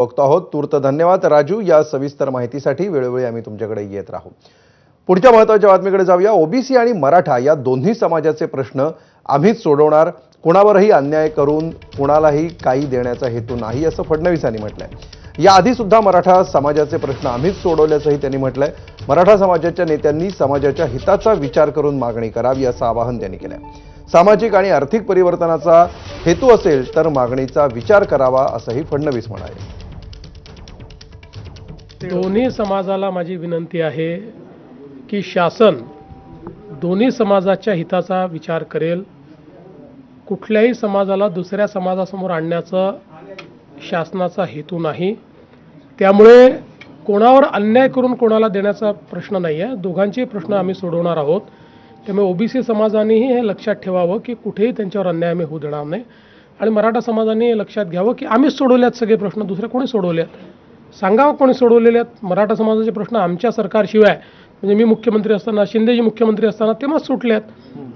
बघतो आहोत। तूर्त धन्यवाद राजू या सविस्तर माहितीसाठी। वेळोवेळी आम्ही तुमच्याकडे येत राहू। पुढच्या महत्त्वाच्या बातमीकडे जाऊया। ओबीसी आणि मराठा या दोन्ही समाजाचे प्रश्न आम्हीच सोडवणार, कुणावरही अन्याय करून कुणालाही काही देण्याचा हेतू नाही असं फडणवीसांनी म्हटलंय। याआधी सुद्धा मराठा समाजाचे प्रश्न आम्हीच सोडवल्याचंही त्यांनी म्हटलंय। मराठा समाजाच्या नेत्यांनी समाजाच्या हिताचा विचार करून मागणी करावी असं आवाहन त्यांनी केलंय। सामाजिक आणि आर्थिक परिवर्तनाचा हेतू असेल तर मागणीचा विचार करावा असंही फडणवीस म्हणाले। दोन्ही समाजाला माझी विनंती आहे की शासन दोन्ही समाजाच्या हिताचा विचार करेल। कुठल्याही समाजाला दुसऱ्या समाजासमोर आणण्याचा शासनाचा हेतू नाही। त्यामुळे कोणावर अन्याय करून कोणाला देण्याचा प्रश्न नाही आहे। दोघांचे प्रश्न आम्ही सोडवणार आहोत। त्यामुळे ओबीसी समाजानेही हे लक्षात ठेवावं की कुठेही त्यांच्यावर अन्याय आम्ही होऊ देणार नाही। आणि मराठा समाजाने हे लक्षात घ्यावं की आम्ही सोडवल्यात सगळे प्रश्न, दुसरे कोणी सोडवल्यात सांगावं कोणी सोडवलेले आहेत। मराठा समाजाचे प्रश्न आमच्या सरकारशिवाय म्हणजे मी मुख्यमंत्री असताना, शिंदेजी मुख्यमंत्री असताना तेव्हाच सुटले आहेत,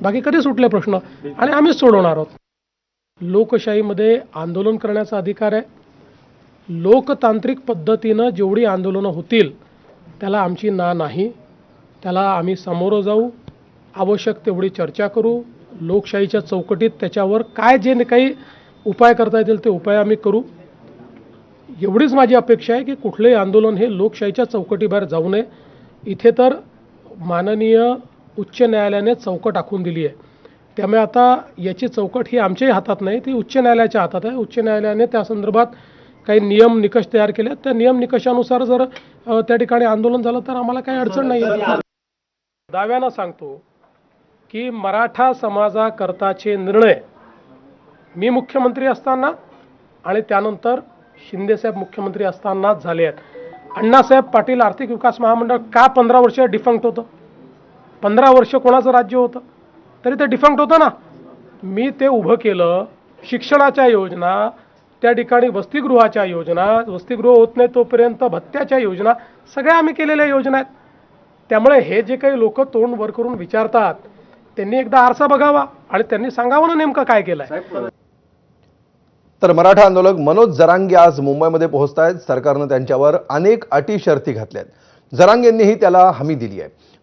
बाकी कधी सुटले प्रश्न आणि आम्हीच सोडवणार आहोत। लोकशाहीमध्ये आंदोलन करण्याचा अधिकार आहे। लोकतांत्रिक पद्धतीनं जेवढी आंदोलनं होतील त्याला आमची ना नाही। त्याला आम्ही सामोरं जाऊ, आवश्यक तेवढी चर्चा करू, लोकशाहीच्या चौकटीत त्याच्यावर काय जे काही उपाय करता येतील ते उपाय आम्ही करू। एवढीच माझी अपेक्षा आहे की कुठलेही आंदोलन हे लोकशाहीच्या चौकटीबाहेर जाऊ नये। इथे तर माननीय उच्च न्यायालयाने चौकट आखून दिली आहे। त्यामुळे आता याची चौकट ही आमच्याही हातात नाही, ती उच्च न्यायालयाच्या हातात आहे। उच्च न्यायालयाने त्या संदर्भात काही नियम निकष तयार केले आहेत। त्या नियम निकषानुसार जर त्या ठिकाणी आंदोलन झालं तर आम्हाला काही अडचण नाही आहे। दाव्यानं सांगतो की मराठा समाजाकरताचे निर्णय मी मुख्यमंत्री असताना आणि त्यानंतर शिंदेसाहेब मुख्यमंत्री असतानाच झाले आहेत। अण्णासाहेब पाटील आर्थिक विकास महामंडळ का 15 वर्ष डिफंक्ट होतं? 15 वर्ष कोणाचं राज्य होतं तरी ते डिफंक्ट होतं ना। मी ते उभं केलं। शिक्षणाच्या योजना, त्या ठिकाणी वसतिगृहाच्या योजना, वसतिगृह होत नाही तोपर्यंत भत्त्याच्या योजना, सगळ्या आम्ही केलेल्या योजना आहेत। त्यामुळे हे जे काही लोक तोंड वर करून विचारतात त्यांनी एकदा आरसा बघावा आणि त्यांनी सांगावं ना नेमकं काय केलंय। तर मराठा आंदोलक मनोज जरांगे आज मुंबईमध्ये पोहोचतायत। सरकारनं त्यांच्यावर अनेक अटी शर्ती घातल्यात। जरांगेंनीही त्याला हमी दिली आहे।